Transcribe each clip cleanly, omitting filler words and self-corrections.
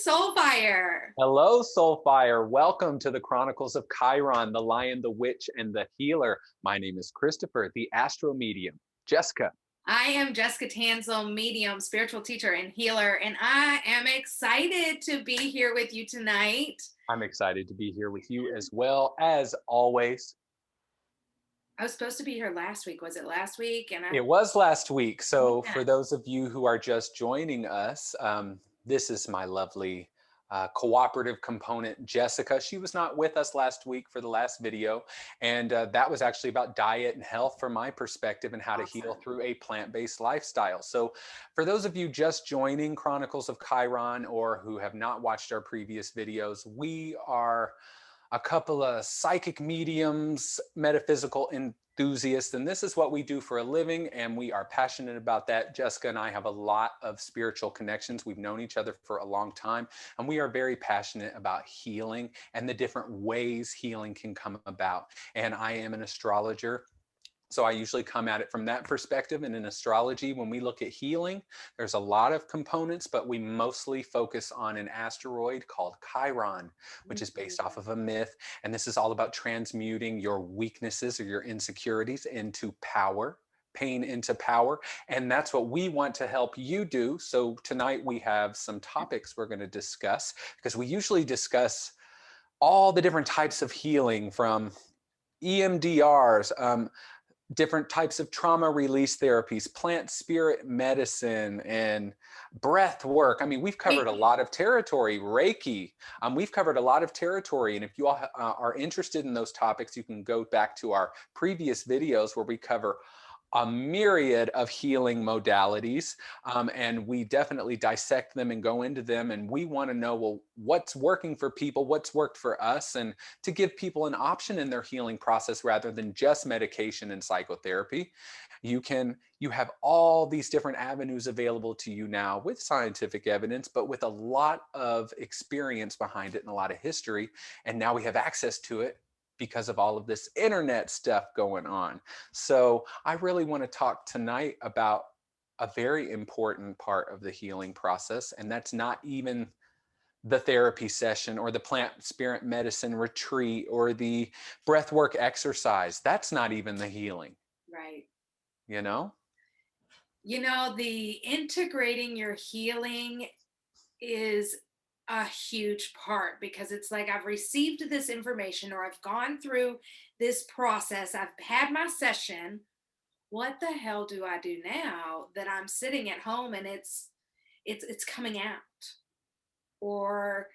Soulfire. Hello, Soulfire. Welcome to the Chronicles of Chiron, the Lion, the Witch, and the Healer. My name is Chrystopher, the AstroMedium. Jessica. I am Jessica Tansel, medium, spiritual teacher, and healer, and I am excited to be here with you tonight. I'm excited to be here with you as well, as always. I was supposed to be here last week. Was it last week? It was last week. So Yeah. for those of you who are just joining us, this is my lovely cooperative component, Jessica. She was not with us last week for the last video. And that was actually about diet and health from my perspective and how to heal through a plant-based lifestyle. So for those of you just joining Chronicles of Chiron or who have not watched our previous videos, we are a couple of psychic mediums, metaphysical enthusiasts, and this is what we do for a living, and we are passionate about that. Jessica and I have a lot of spiritual connections. We've known each other for a long time, and we are very passionate about healing and the different ways healing can come about. And I am an astrologer. So I usually come at it from that perspective. And in astrology, when we look at healing, there's a lot of components, but we mostly focus on an asteroid called Chiron, which is based off of a myth. And this is all about transmuting your weaknesses or your insecurities into power, pain into power. And that's what we want to help you do. So tonight we have some topics we're going to discuss, because we usually discuss all the different types of healing, from EMDRs, different types of trauma release therapies, plant spirit medicine, and breath work. I mean, we've covered a lot of territory. Reiki. We've covered a lot of territory. And if you all are interested in those topics, you can go back to our previous videos where we cover a myriad of healing modalities, and we definitely dissect them and go into them. And we want to know, well, what's working for people, what's worked for us, and to give people an option in their healing process rather than just medication and psychotherapy. You have all these different avenues available to you now with scientific evidence, but with a lot of experience behind it and a lot of history. And now we have access to it because of all of this internet stuff going on. So I really want to talk tonight about a very important part of the healing process, and that's not even the therapy session or the plant spirit medicine retreat or the breathwork exercise. That's not even the healing. Right. You know? The integrating your healing is a huge part, because it's like I've received this information or I've gone through this process. I've had my session. What the hell do I do now that I'm sitting at home and it's coming out? Or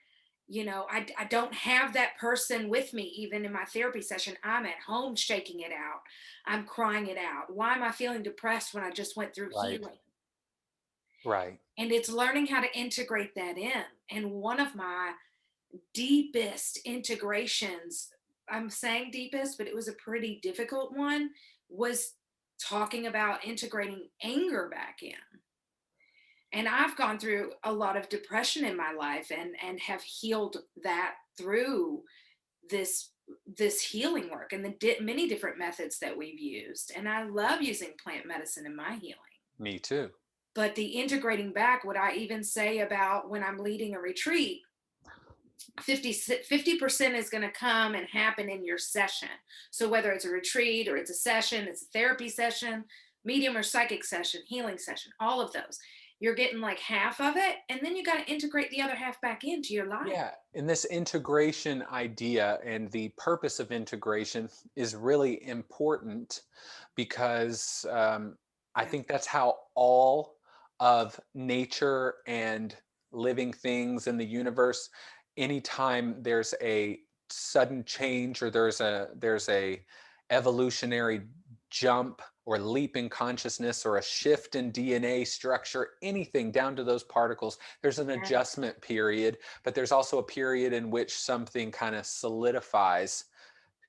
I don't have that person with me even in my therapy session. I'm at home shaking it out. I'm crying it out. Why am I feeling depressed when I just went through healing? Right. And it's learning how to integrate that in. And one of my deepest integrations, I'm saying deepest, but it was a pretty difficult one, was talking about integrating anger back in. And I've gone through a lot of depression in my life and have healed that through this healing work and the many different methods that we've used. And I love using plant medicine in my healing. Me too. But the integrating back, what I even say about when I'm leading a retreat, 50% is going to come and happen in your session. So whether it's a retreat or it's a session, it's a therapy session, medium or psychic session, healing session, all of those, you're getting like half of it. And then you got to integrate the other half back into your life. Yeah. And this integration idea and the purpose of integration is really important, because I think that's how all of nature and living things in the universe, anytime there's a sudden change or there's a evolutionary jump or leap in consciousness or a shift in DNA structure, anything down to those particles, there's an adjustment period, but there's also a period in which something kind of solidifies,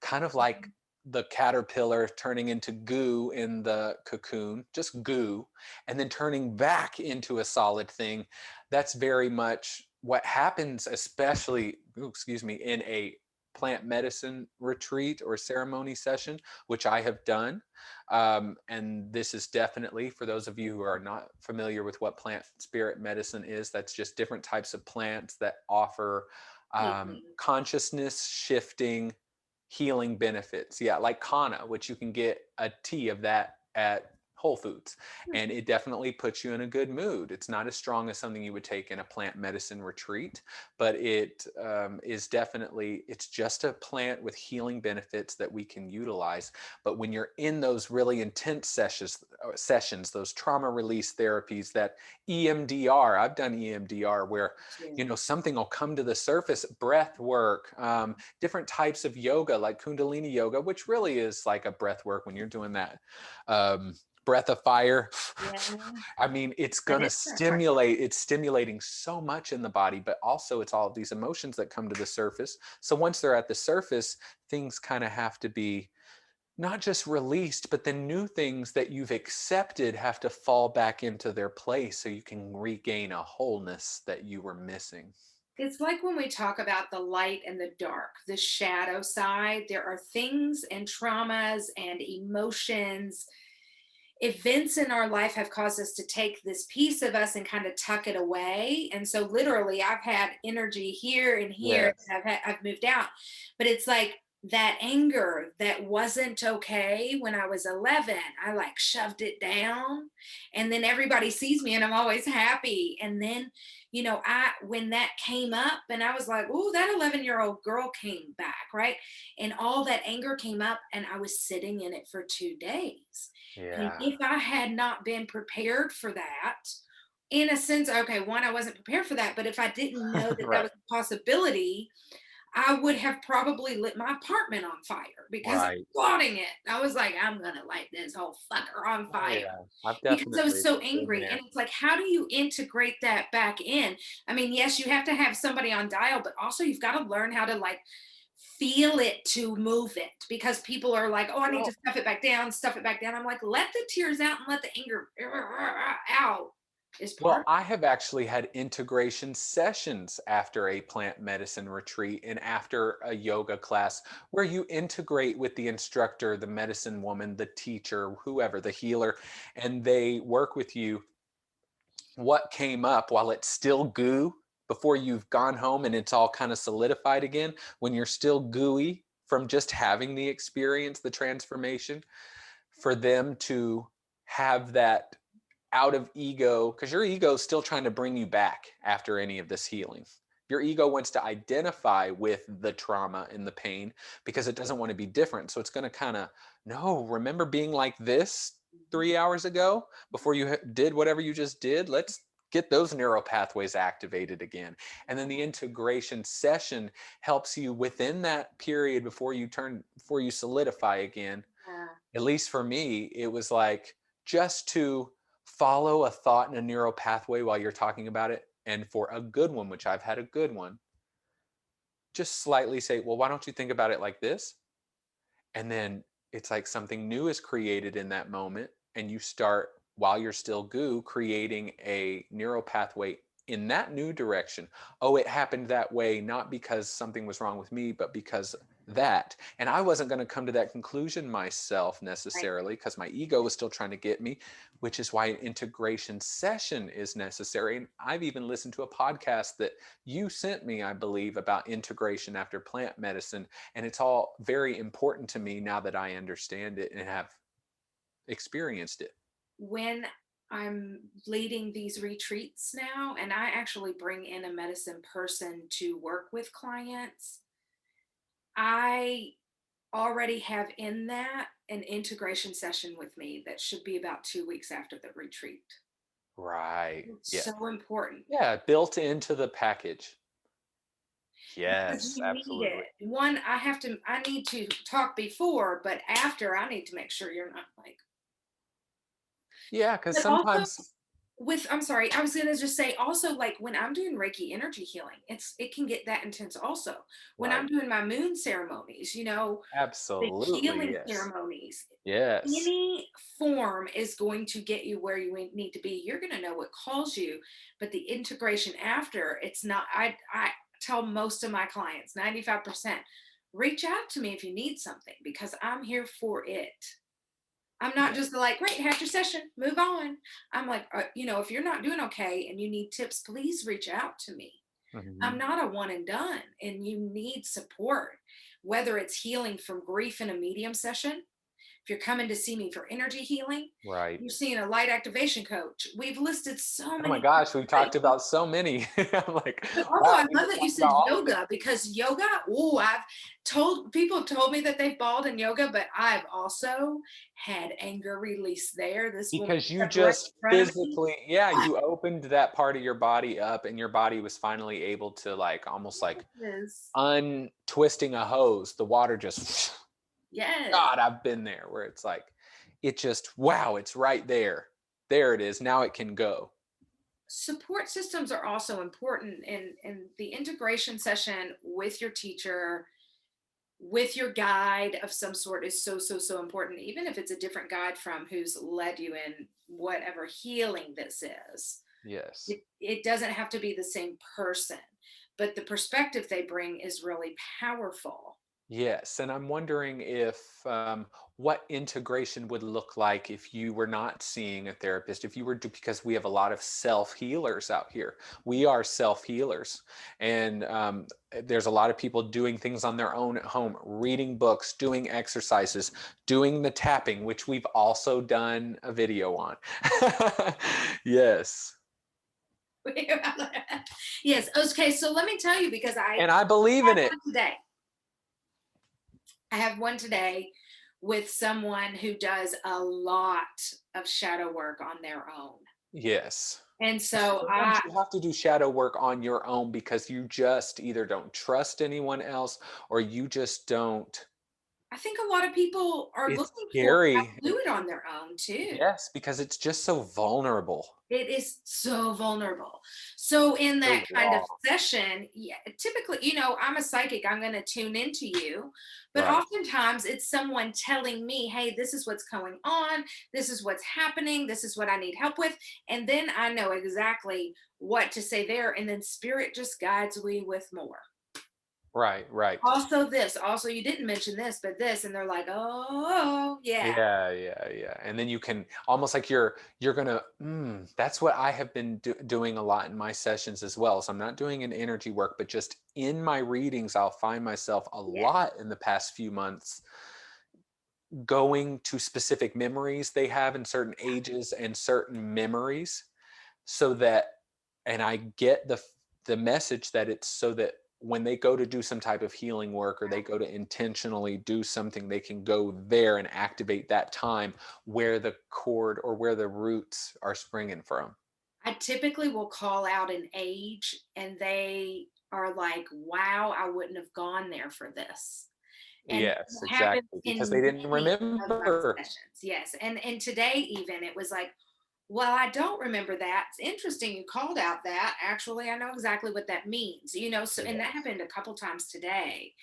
kind of like the caterpillar turning into goo in the cocoon, just goo, and then turning back into a solid thing. That's very much what happens, especially, in a plant medicine retreat or ceremony session, which I have done. And this is definitely for those of you who are not familiar with what plant spirit medicine is, that's just different types of plants that offer Healing. consciousness shifting healing benefits. Yeah, like Kana, which you can get a tea of that at Whole Foods. And it definitely puts you in a good mood. It's not as strong as something you would take in a plant medicine retreat, but it is definitely, it's just a plant with healing benefits that we can utilize. But when you're in those really intense sessions, those trauma release therapies, that EMDR, I've done EMDR where, Too. something will come to the surface, breath work, different types of yoga like Kundalini yoga, which really is like a breath work when you're doing that. Breath of fire. Yeah, I mean, it's that going to is breath work. stimulate, it's stimulating so much in the body, but also it's all of these emotions that come to the surface. So once they're at the surface, things kind of have to be not just released, but then new things that you've accepted have to fall back into their place so you can regain a wholeness that you were missing. It's like when we talk about the light and the dark, the shadow side, there are things and traumas and emotions, events in our life have caused us to take this piece of us and kind of tuck it away. And so literally I've had energy here and here Yes. that I've moved out. But it's like that anger that wasn't okay when I was 11, I like shoved it down. And then everybody sees me and I'm always happy. And then, I when that came up and I was like, oh, that 11-year-old girl came back, right? And all that anger came up and I was sitting in it for 2 days. And Yeah. if I had not been prepared for that, in a sense, okay, one, I wasn't prepared for that, but if I didn't know that that Right. was a possibility, I would have probably lit my apartment on fire because I was Right. plotting it. I was like, I'm gonna light this whole fucker on Oh fire yeah. I've because I was definitely so been angry. there. And it's like, how do you integrate that back in? I mean, yes, you have to have somebody on dial, but also you've got to learn how to like feel it to move it because people are like, oh, I need to Well, stuff it back down, stuff it back down. I'm like, let the tears out and let the anger out is Well, part. I have actually had integration sessions after a plant medicine retreat and after a yoga class where you integrate with the instructor, the medicine woman, the teacher, whoever, the healer, and they work with you. What came up while it's still goo before you've gone home and it's all kind of solidified again, when you're still gooey from just having the experience, the transformation, for them to have that out of ego, because your ego is still trying to bring you back after any of this healing. Your ego wants to identify with the trauma and the pain because it doesn't want to be different. So it's going to kind of, no, remember being like this 3 hours ago before you did whatever you just did? Let's get those neural pathways activated again. And then the integration session helps you within that period before you solidify again. Yeah. At least for me, it was like just to follow a thought in a neural pathway while you're talking about it. And for a good one, which I've had a good one, just slightly say, well, why don't you think about it like this? And then it's like something new is created in that moment. And you start, while you're still goo, creating a neural pathway in that new direction. Oh, it happened that way, not because something was wrong with me, but because that. And I wasn't going to come to that conclusion myself Right. necessarily because my ego was still trying to get me, which is why an integration session is necessary. And I've even listened to a podcast that you sent me, I believe, about integration after plant medicine. And it's all very important to me now that I understand it and have experienced it. When I'm leading these retreats now, and I actually bring in a medicine person to work with clients, I already have in that an integration session with me that should be about 2 weeks after the retreat. Right. It's Yeah. so important Yeah. Built into the package. because Yes, you need absolutely. it. One, I need to talk before, but after, I need to make sure you're not like, Yeah. Because but also sometimes, I'm sorry, I was gonna just say also like when I'm doing Reiki energy healing, it can get that intense also. When I'm right. doing my moon ceremonies, the Absolutely. healing Yes. ceremonies, Yes. any form is going to get you where you need to be. You're going to know what calls you, but the integration after, it's not. I tell most of my clients, 95%, reach out to me if you need something because I'm here for it. I'm not Yeah. just like, great, had your session, move on. I'm like, if you're not doing okay and you need tips, please reach out to me. I'm Mhm. not a one and done, and you need support, whether it's healing from grief in a medium session, if you're coming to see me for energy healing, Right. you're seeing a light activation coach. We've listed so Oh my many gosh, we've talked different. about so many. I'm like, Oh, wow, I we love didn't that you talk said about all of it. yoga because yoga, oh, I've told people have told me that they've bawled in yoga, but I've also had anger release there. This woman Because you stepped right just in front of me. physically, yeah, you opened that part of your body up and your body was finally able to like almost like Yes. untwisting a hose. The water just, Yes. God, I've been there where it's like, it just, wow, it's right there. There it is. Now it can go. Support systems are also important in the integration session with your teacher, with your guide of some sort is so important, even if it's a different guide from who's led you in whatever healing this is. Yes. It doesn't have to be the same person, but the perspective they bring is really powerful. Yes, and I'm wondering if what integration would look like if you were not seeing a therapist, if you were to, because we have a lot of self healers out here. We are self healers, and there's a lot of people doing things on their own at home, reading books, doing exercises, doing the tapping, which we've also done a video on. Yes, Yes. Okay. So let me tell you, because I and I believe in have it. one today. I have one today with someone who does a lot of shadow work on their own. Yes. And Because so sometimes you have to do shadow work on your own because you just either don't trust anyone else or you just don't. I think a lot of people are It's looking for how scary. to do it on their own too. Yes, because it's just so vulnerable. It is so vulnerable. So in So that kind of raw. session, yeah, typically, I'm a psychic, I'm going to tune into you, but Right. oftentimes it's someone telling me, hey, this is what's going on, this is what's happening, this is what I need help with, and then I know exactly what to say there, and then spirit just guides me with more. Right. Right. Also this, also you didn't mention this, but this, and they're like, oh yeah. Yeah, yeah, yeah. And then you can almost like you're gonna. That's what I have been doing a lot in my sessions as well. So I'm not doing an energy work, but just in my readings, I'll find myself a Yeah. lot in the past few months going to specific memories they have in certain ages and certain memories so that and I get the message that it's so that when they go to do some type of healing work or they go to intentionally do something they can go there and activate that time where the cord or where the roots are springing from. I typically will call out an age and they are like, wow, I wouldn't have gone there for this. And Yes, it happens exactly, because they in didn't many of my remember. sessions. Yes. And today even it was like, well, I don't remember that. It's interesting you called out that. Actually, I know exactly what that means. So and that Yes. happened a couple times today.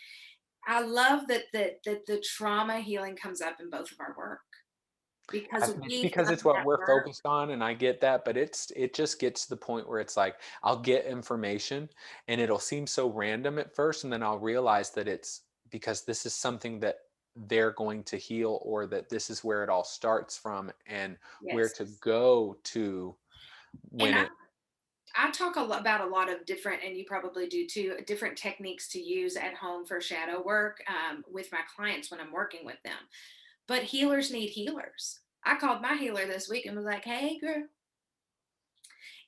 I love that the trauma healing comes up in both of our work because It's we've because done it's what that we're work. focused on, and I get that, but it just gets to the point where it's like I'll get information and it'll seem so random at first, and then I'll realize that it's because this is something that they're going to heal or that this is where it all starts from and where Yes. to go to And when it I talk about a lot of different, and you probably do too, different techniques to use at home for shadow work with my clients when I'm working with them. But healers need healers. I called my healer this week and was like, hey, girl,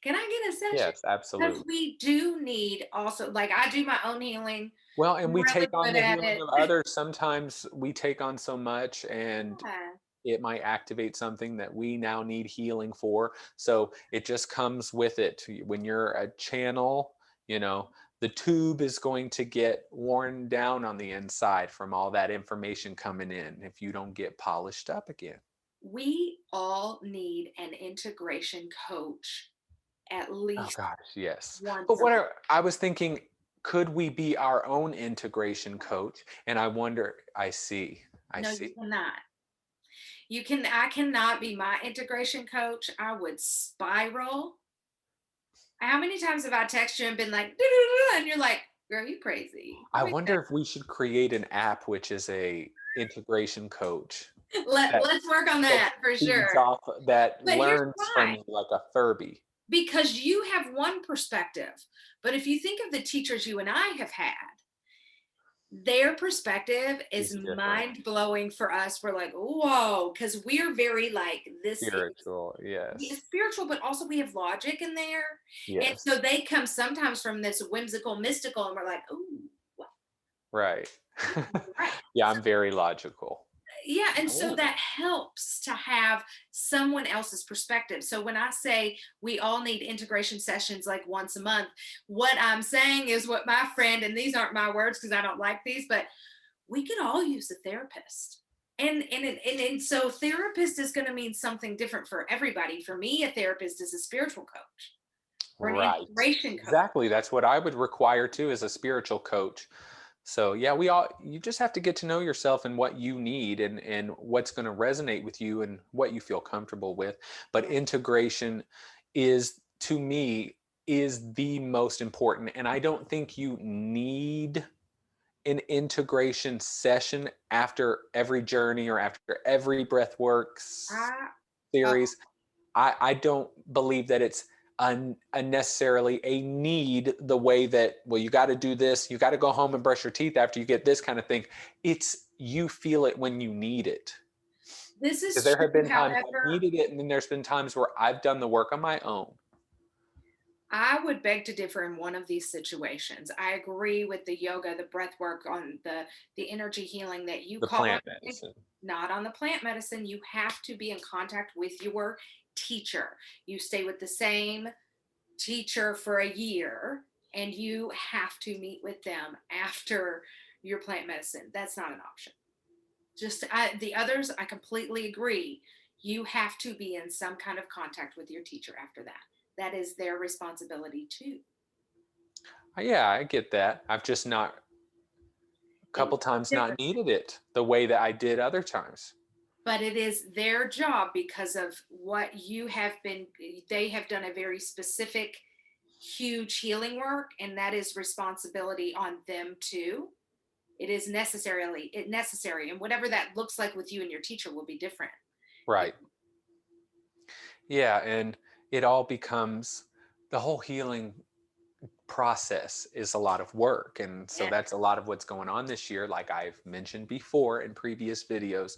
can I get a session? yes, Because absolutely. we do need also, like, I do my own healing. Well, and I'm we really take on good the at healing it. of others. Sometimes we take on so much and Yeah. it might activate something that we now need healing for. So it just comes with it. When you're a channel, you know, the tube is going to get worn down on the inside from all that information coming in if you don't get polished up again. We all need an integration coach at Oh least gosh, yes. But once a what month. are, I was thinking, could we be our own integration coach? And I wonder, I No, you see. cannot. I cannot be my integration coach. I would spiral. How many times have I texted you and been like, "Doo-doo-doo," and you're like, Girl, you crazy. I Wait wonder if we should create an app which is a integration coach that let's work on that that for feeds sure. off that But here's learns from why. you like a Furby. Because you have one perspective. But if you think of the teachers you and I have had, their perspective is It's different. mind blowing for us. We're like, whoa, because we're very like, this is Spiritual, yeah, yes. spiritual, but also we have logic in there. And so Yes. they come sometimes from this whimsical, mystical, and we're like, ooh, well, Right. you're right. Yeah, I'm very logical. Yeah, and I so am. that helps to have someone else's perspective. So when I say we all need integration sessions like once a month, what I'm saying is what my friend, and these aren't my words because I don't like these, but we could all use a therapist. And so therapist is going to mean something different for everybody. For me, a therapist is a spiritual coach or an Right. integration coach. Exactly. That's what I would require too as a spiritual coach. So yeah, you just have to get to know yourself and what you need and what's going to resonate with you and what you feel comfortable with. But Yeah. integration is to me is the most important. And I don't think you need an integration session after every journey or after every breathworks I, uh, series. I don't believe that it's unnecessarily a need the way that, well, you got to do this, you got to go home and brush your teeth after you get this kind of thing. It's you feel it when you need it. this Because is there have true. been times I've However, needed it, and then there's been times where I've done the work on my own. I would beg to differ in one of these situations. I agree with the yoga, the breath work on the energy healing that you The call plant it, medicine. not on the plant medicine. You have to be in contact with your teacher. You stay with the same teacher for a year and you have to meet with them after your plant medicine. That's not an option. The others, I completely agree. You have to be in some kind of contact with your teacher after that. That is their responsibility too. Yeah, I get that. I've just not a It couple times not different, needed it the way that I did other times. but it is their job because of what you have been. They have done a very specific, huge healing work, and that is responsibility on them too. It is necessary, and whatever that looks like with you and your teacher will be different. Right. Yeah, and it all becomes the whole healing process is a lot of work. And so Yeah. that's a lot of what's going on this year. Like I've mentioned before in previous videos,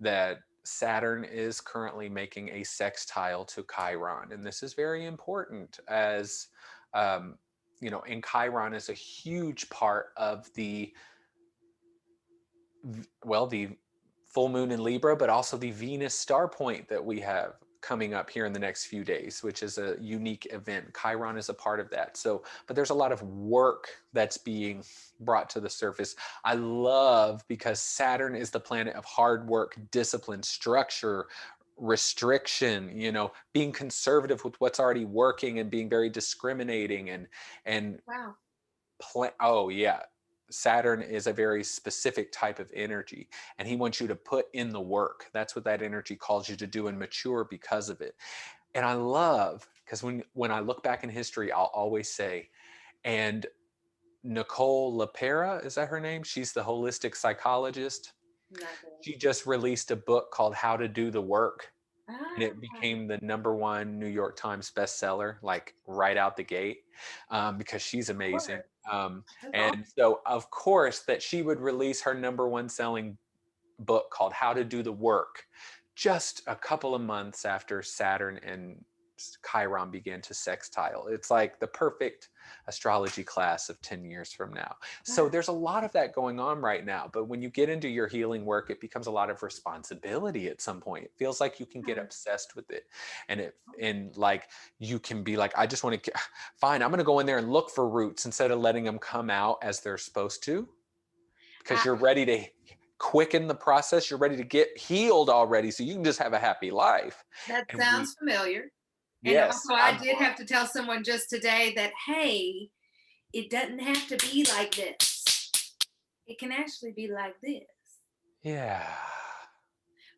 that Saturn is currently making a sextile to Chiron. And this is very important as, um, and Chiron is a huge part of the full moon in Libra, but also the Venus star point that we have coming up here in the next few days, which is a unique event. Chiron is a part of that. So, but there's a lot of work that's being brought to the surface. I love because Saturn is the planet of hard work, discipline, structure, restriction, being conservative with what's already working and being very discriminating and Wow. oh yeah, Saturn is a very specific type of energy, and he wants you to put in the work. That's what that energy calls you to do and mature because of it. And I love because when I look back in history, I'll always say, and Nicole LaPera, is that her name? She's the holistic psychologist. Not good. She just released a book called How to Do the Work, and it Ah, became the #1 New York Times bestseller, like right out the gate, because she's of amazing. course. That's awesome. And so, of course, that she would release her #1 selling book called How to Do the Work just a couple of months after Saturn and Chiron began to sextile. It's like the perfect astrology class of 10 years from now. So there's a lot of that going on right now. But when you get into your healing work, it becomes a lot of responsibility at some point. It feels like you can get obsessed with it. And like you can be like, I just want to, fine, I'm going to go in there and look for roots instead of letting them come out as they're supposed to, because I, you're ready to quicken the process. You're ready to get healed already. So you can just have a happy life. that And sounds familiar. And yes, also, I did have to tell someone just today that, hey, it doesn't have to be like this. It can actually be like this. yeah.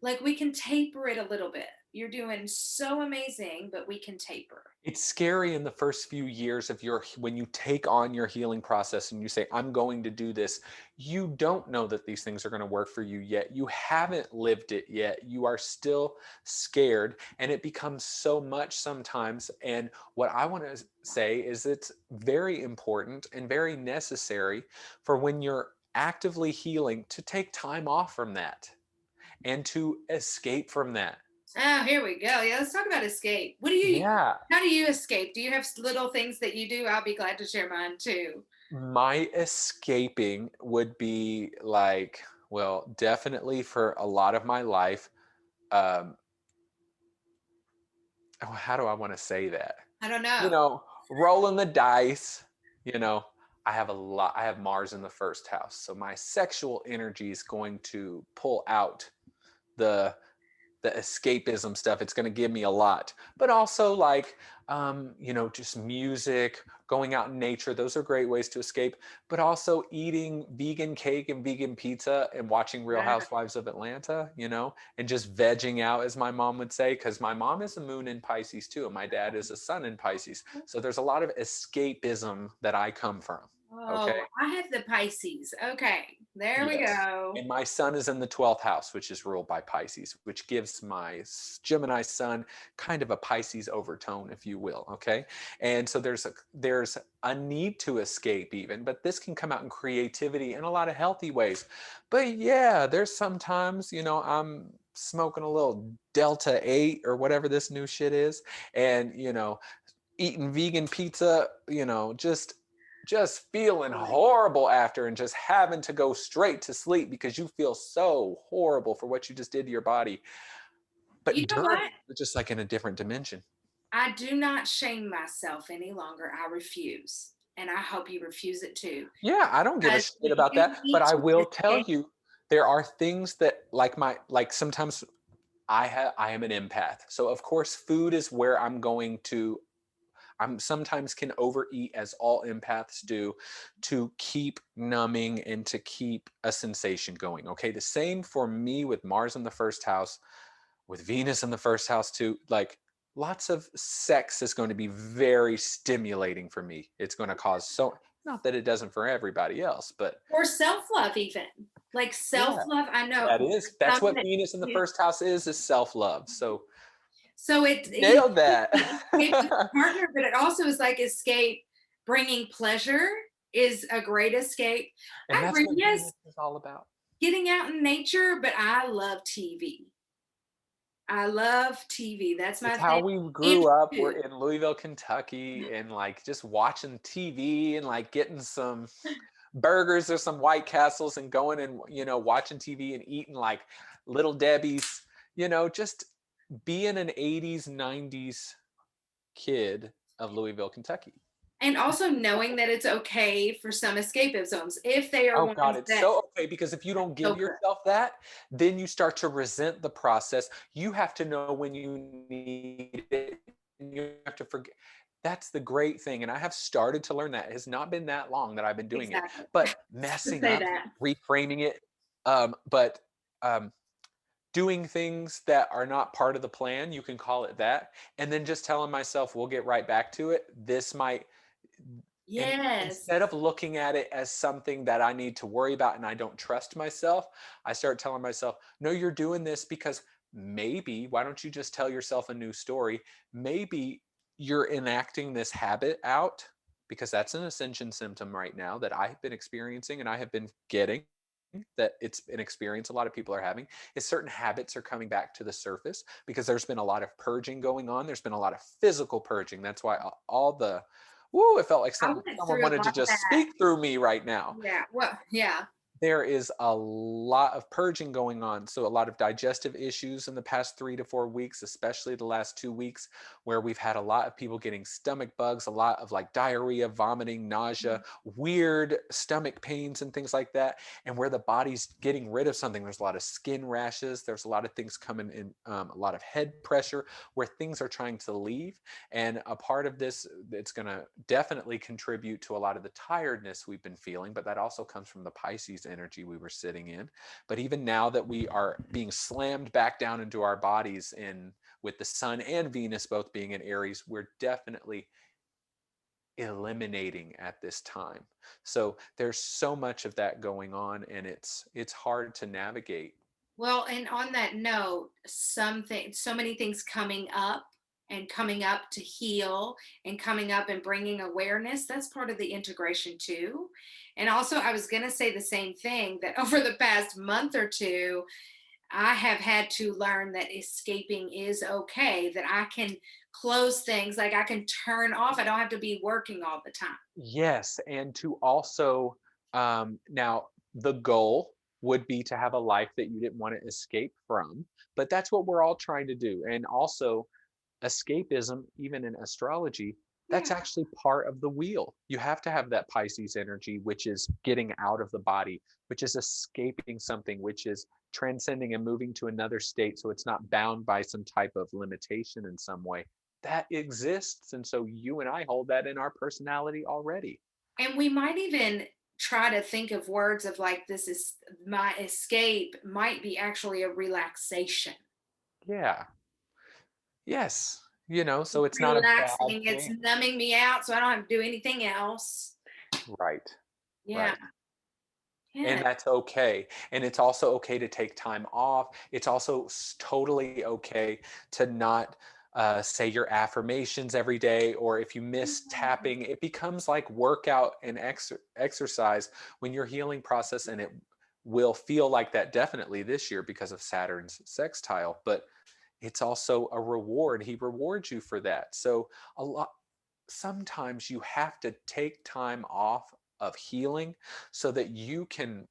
Like we can taper it a little bit. You're doing so amazing, but we can taper. It's scary in the first few years of when you take on your healing process and you say, I'm going to do this. You don't know that these things are going to work for you yet. You haven't lived it yet. You are still scared, and it becomes so much sometimes. And what I want to say is it's very important and very necessary for when you're actively healing to take time off from that and to escape from that. Oh, here we go. Yeah, let's talk about escape. Yeah. How do you escape? Do you have little things that you do? I'll be glad to share mine too. My escaping would be like, well, definitely for a lot of my life. Um, how do I want to say that? I don't You know. know, rolling the dice, you know, I have Mars in the first house. So my sexual energy is going to pull out the the escapism stuff. It's going to give me a lot, but also like just music, going out in nature, those are great ways to escape. But also eating vegan cake and vegan pizza and watching Real Yeah. Housewives of Atlanta, and just vegging out, as my mom would say, because my mom is a moon in Pisces too, and my dad is a sun in Pisces, so there's a lot of escapism that I come from. Okay. Oh, I have the Pisces. Okay, there we Yes. go. And my sun is in the 12th house, which is ruled by Pisces, which gives my Gemini sun kind of a Pisces overtone, if you will. Okay. And so there's a need to escape even, but this can come out in creativity in a lot of healthy ways. But yeah, there's sometimes, I'm smoking a little Delta 8 or whatever this new shit is. And, eating vegan pizza, just feeling horrible after and just having to go straight to sleep because you feel so horrible for what you just did to your body. You But know what? during, it's just like in a different dimension. I do not shame myself any longer. I refuse. And I hope you refuse it too. Yeah, I don't give a Because shit about you that, but need I to will tell escape. you there are things that like sometimes I am an empath. So of course food is where I'm sometimes can overeat, as all empaths do, to keep numbing and to keep a sensation going. Okay, the same for me with Mars in the first house, with Venus in the first house too. Like lots of sex is going to be very stimulating for me. It's going to cause not that it doesn't for everybody else, but Or self-love even. Like yeah, self-love, I know that's some what that Venus in the first house is self-love. So so nailed that. escape with a partner, but it also is like escape bringing pleasure is a great escape. And I that's agree, what yes, Venus is all about. getting out in nature, but I love TV. I love TV. That's It's my how thing. we And grew up. We're food. in Louisville, Kentucky, and like just watching TV and like getting some burgers or some White Castles and going and watching TV and eating like Little Debbie's, just being an 80s, 90s kid of Louisville, Kentucky. And also knowing that it's okay for some escapisms if they are Oh God, ones it's that so okay because if you don't give feel good. yourself that, then you start to resent the process. You have to know when you need it, and you have to forget. That's the great thing. And I have started to learn that. It has not been that long that I've been doing it, Exactly. but To messing say up, that. reframing it, but doing things that are not part of the plan, you can call it that. And then just telling myself, we'll get right back to it. This might, and Yes. instead of looking at it as something that I need to worry about and I don't trust myself, I start telling myself, no, you're doing this because maybe, why don't you just tell yourself a new story? Maybe you're enacting this habit out because that's an ascension symptom right now that I have been experiencing and I have been getting. That it's an experience a lot of people are having is certain habits are coming back to the surface because there's been a lot of purging going on. There's been a lot of physical purging. That's why all the it felt like I went someone through a wanted to lot of just that. speak through me right now. Yeah. Well, yeah. There is a lot of purging going on. So, a lot of digestive issues in the past 3 to 4 weeks, especially the last 2 weeks, where we've had a lot of people getting stomach bugs, a lot of like diarrhea, vomiting, nausea, weird stomach pains, and things like that. And where the body's getting rid of something, there's a lot of skin rashes, there's a lot of things coming in, a lot of head pressure, where things are trying to leave. And a part of this, it's going to definitely contribute to a lot of the tiredness we've been feeling, but that also comes from the Pisces energy we were sitting in. But even now that we are being slammed back down into our bodies in with the sun and Venus both being in Aries, we're definitely eliminating at this time. So there's so much of that going on, and it's hard to navigate. Well, and on that note, something, so many things coming up and coming up to heal and coming up and bringing awareness. That's part of the integration too. And also, I was going to say the same thing that over the past month or two, I have had to learn that escaping is okay, that I can close things, like I can turn off. I don't have to be working all the time. Yes, and to also, now the goal would be to have a life that you didn't want to escape from, but that's what we're all trying to do. And also, escapism, even in astrology, that's Yeah. actually part of the wheel. You have to have that Pisces energy, which is getting out of the body, which is escaping something, which is transcending and moving to another state so it's not bound by some type of limitation in some way. That exists. And so you and I hold that in our personality already. And we might even try to think of words of like, this is my escape, might be actually a relaxation. Yeah. Yes. So it's not a bad Relaxing, it's thing. numbing me out so I don't have to do anything else. Right. Yeah. Right. And Yeah. that's okay. And it's also okay to take time off. It's also totally okay to not say your affirmations every day, or if you miss Mhm. tapping, it becomes like workout and exercise when your healing process, and it will feel like that definitely this year because of Saturn's sextile, but it's also a reward. He rewards you for that. So a lot sometimes you have to take time off of healing so that you can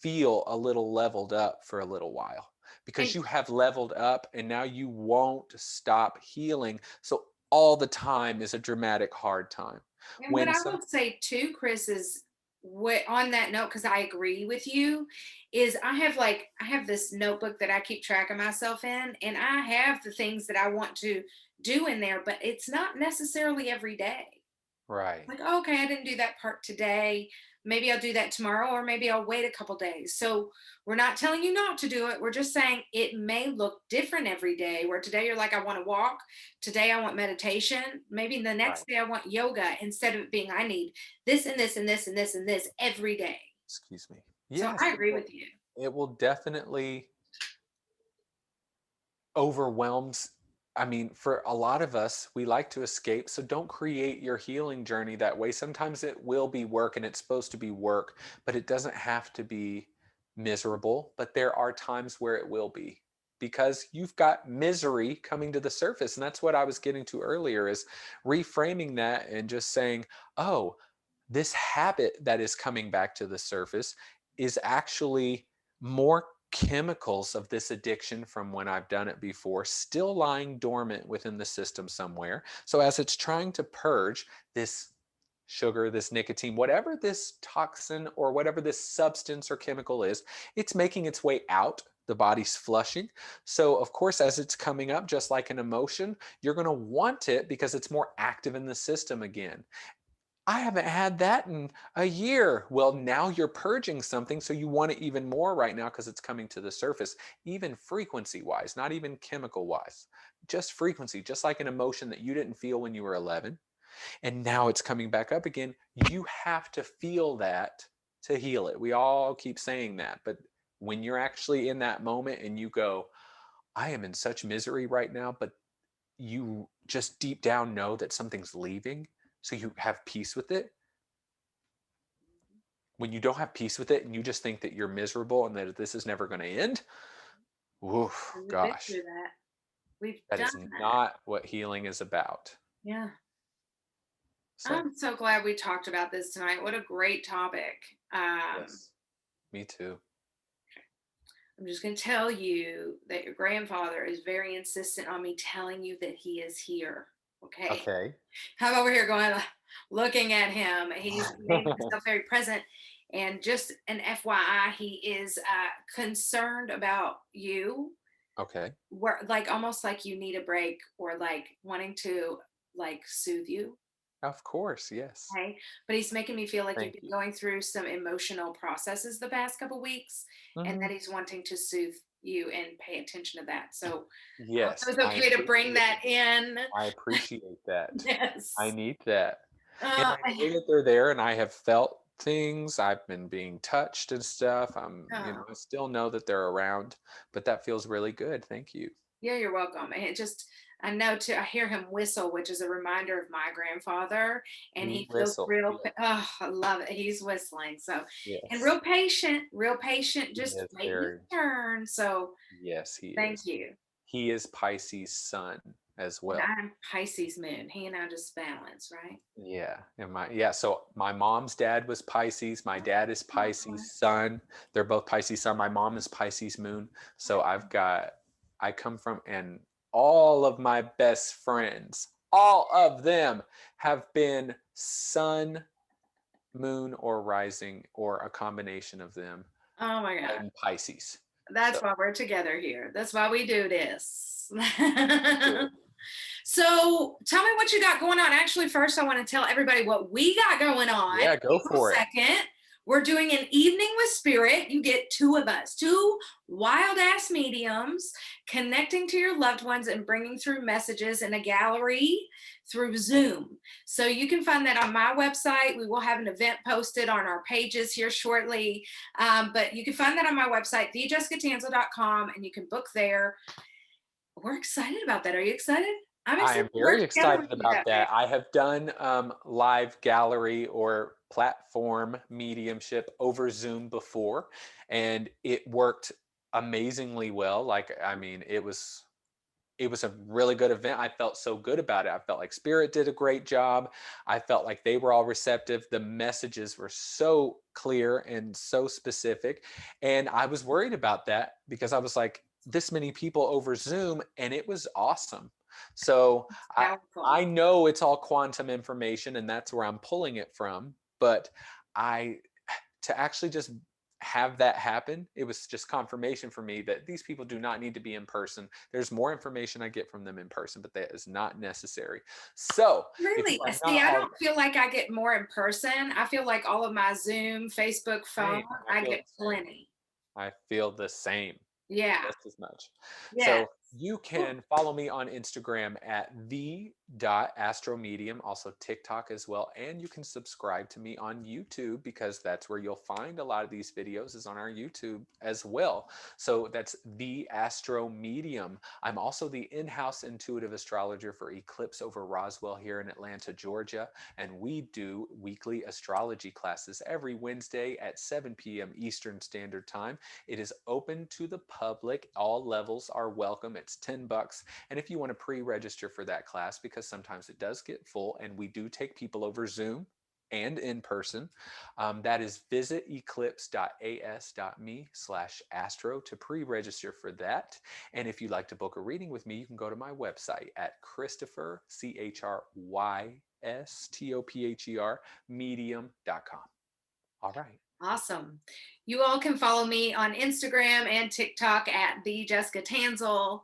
feel a little leveled up for a little while, because And you have leveled up and now you won't stop healing. So all the time is a dramatic hard time. and what When I some will say too, Chris, is what on that note, because I agree with you, is I have this notebook that I keep track of myself in, and I have the things that I want to do in there, but it's not necessarily every day. Right, Like, "Oh, okay, I didn't do that part today. Maybe I'll do that tomorrow, or maybe I'll wait a couple days." So we're not telling you not to do it. We're just saying it may look different every day. Where today you're like, I want to walk. Today I want meditation. Maybe the right. next day I want yoga, instead of it being I need this and this and this and this and this every day. Excuse me. So Yes, I agree with you. it will definitely overwhelms. I mean, for a lot of us, we like to escape. So don't create your healing journey that way. Sometimes it will be work, and it's supposed to be work, but it doesn't have to be miserable. But there are times where it will be, because you've got misery coming to the surface. And that's what I was getting to earlier, is reframing that and just saying, oh, this habit that is coming back to the surface is actually more chemicals of this addiction from when I've done it before, still lying dormant within the system somewhere. So as it's trying to purge this sugar, this nicotine, whatever this toxin or whatever this substance or chemical is, it's making its way out. The body's flushing. So, of course, as it's coming up, just like an emotion, you're going to want it because it's more active in the system again. I haven't had that in a year. Well, now you're purging something, so you want it even more right now because it's coming to the surface, even frequency wise, not even chemical wise, just frequency, just like an emotion that you didn't feel when you were 11. And now it's coming back up again. You have to feel that to heal it. We all keep saying that. But when you're actually in that moment and you go, I am in such misery right now, but you just deep down know that something's leaving, so you have peace with it. When you don't have peace with it and you just think that you're miserable and that this is never going to end, oof, We've been gosh, through that. We've that done is that. not what healing is about. Yeah. So, I'm so glad we talked about this tonight. What a great topic. yes, me too. I'm just going to tell you that your grandfather is very insistent on me telling you that he is here. Okay. Okay. I'm over here going, looking at him. He's made himself very present. And just an FYI, he is concerned about you, Okay. where like almost like you need a break, or like wanting to like soothe you. Of course. Yes. Okay. But he's making me feel like you've Thank been you. going through some emotional processes the past couple weeks, and Hmm. that he's wanting to soothe you and pay attention to that. So I hope Yes, it was I okay to bring appreciate that in. I appreciate that. I Yes. need that. And Uh, I know that they're there and I have felt things. I've been being touched and stuff. oh. I still know that they're around, but that feels really good. Thank you. Yeah, you're welcome. And it just, I know too, I hear him whistle, which is a reminder of my grandfather, and He he feels whistle. real, Yeah. oh, I love it. He's whistling. So, and Yes. real patient, He just is waiting his very. turn. So, Yes, he thank is. you. He is Pisces sun as And well. I'm Pisces moon. He and I just balance, right? So my mom's dad was Pisces. My dad is Oh, Pisces sun. They're both Pisces sun. My mom is Pisces moon. So I come from, and all of my best friends, all of them have been sun, moon, or rising, or a combination of them, oh my God. and Pisces. That's So why we're together here. That's why we do this. good. So tell me what you got going on. Actually, first, I want to tell everybody what we got going on. Yeah, go April for it. 2nd, we're doing an evening with spirit. You get two of us, two wild ass mediums connecting to your loved ones and bringing through messages in a gallery through Zoom. So you can find that on my website. We will have an event posted on our pages here shortly. But you can find that on my website, thejessicatanzel.com, and you can book there. We're excited about that. Are you excited? I'm I excited am to work very together excited with you about that way. that. I have done live gallery or platform mediumship over Zoom before, and it worked amazingly well. It was a really good event. I felt so good about it. I felt like Spirit did a great job. I felt like they were all receptive. The messages were so clear and so specific. And I was worried about that because I was like, this many people over Zoom, and it was awesome. So It's I, powerful. I know it's all quantum information, and that's where I'm pulling it from. But I to actually just have that happen, it was just confirmation for me that these people do not need to be in person. There's more information I get from them in person, but that is not necessary. So if you Really? are See, not I already, don't feel like I get more in person. I feel like all of my Zoom, Facebook, phone, same, I I feel get the same. plenty. I feel the same. Yeah. Just as much. Yes. So you can follow me on Instagram at the.astromedium, also TikTok as well. And you can subscribe to me on YouTube because that's where you'll find a lot of these videos is on our YouTube as well. So that's the Astro Medium. I'm also the in-house intuitive astrologer for Eclipse over Roswell here in Atlanta, Georgia. And we do weekly astrology classes every Wednesday at 7 p.m. Eastern Standard Time. It is open to the public. All levels are welcome. It's $10. And if you want to pre-register for that class, because sometimes it does get full and we do take people over Zoom and in person, that is visit eclipse.as.me/astro to pre-register for that. And if you'd like to book a reading with me, you can go to my website at Chrystopher, Chrystopher, medium.com. All right. Awesome. You all can follow me on Instagram and TikTok at the Jessica Tanzel.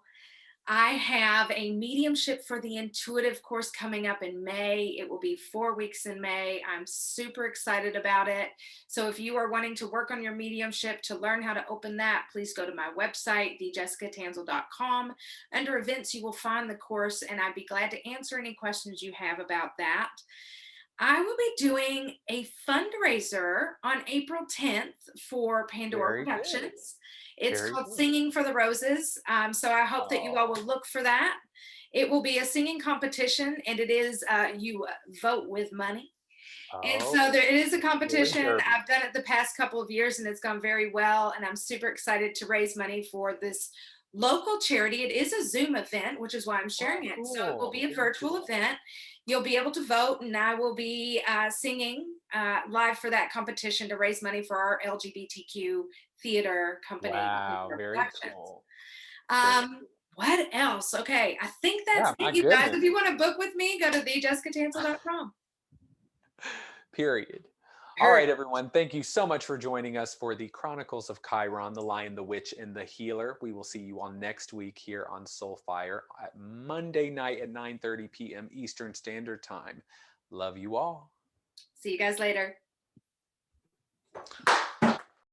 I have a mediumship for the intuitive course coming up in May. It will be 4 weeks in May. I'm super excited about it. So if you are wanting to work on your mediumship to learn how to open that, please go to my website, thejessicatanzel.com. Under events, you will find the course, and I'd be glad to answer any questions you have about that. I will be doing a fundraiser on April 10th for Pandora Very good. Productions. It's Very called good. Singing for the Roses. So I hope that you all Oh, will look for that. It will be a singing competition, and it is you vote with money. And oh, so it is a very competition. derby. I've done it the past couple of years, and it's gone very well. And I'm super excited to raise money for this local charity. It is a Zoom event, which is why I'm Oh, sharing it. So it will cool. be a Very virtual cool. event. You'll be able to vote, and I will be singing live for that competition to raise money for our LGBTQ theater company, Wow, Chrystopher very Productions. cool. Very Um, what else? Okay, I think that's yeah, my it, you guys. goodness. If you want to book with me, go to thejessicatanzel.com. Period. All Period. right, everyone. Thank you so much for joining us for the Chronicles of Chiron, the Lion, the Witch, and the Healer. We will see you all next week here on Soulfire at Monday night at 9:30 p.m. Eastern Standard Time. Love you all. See you guys later.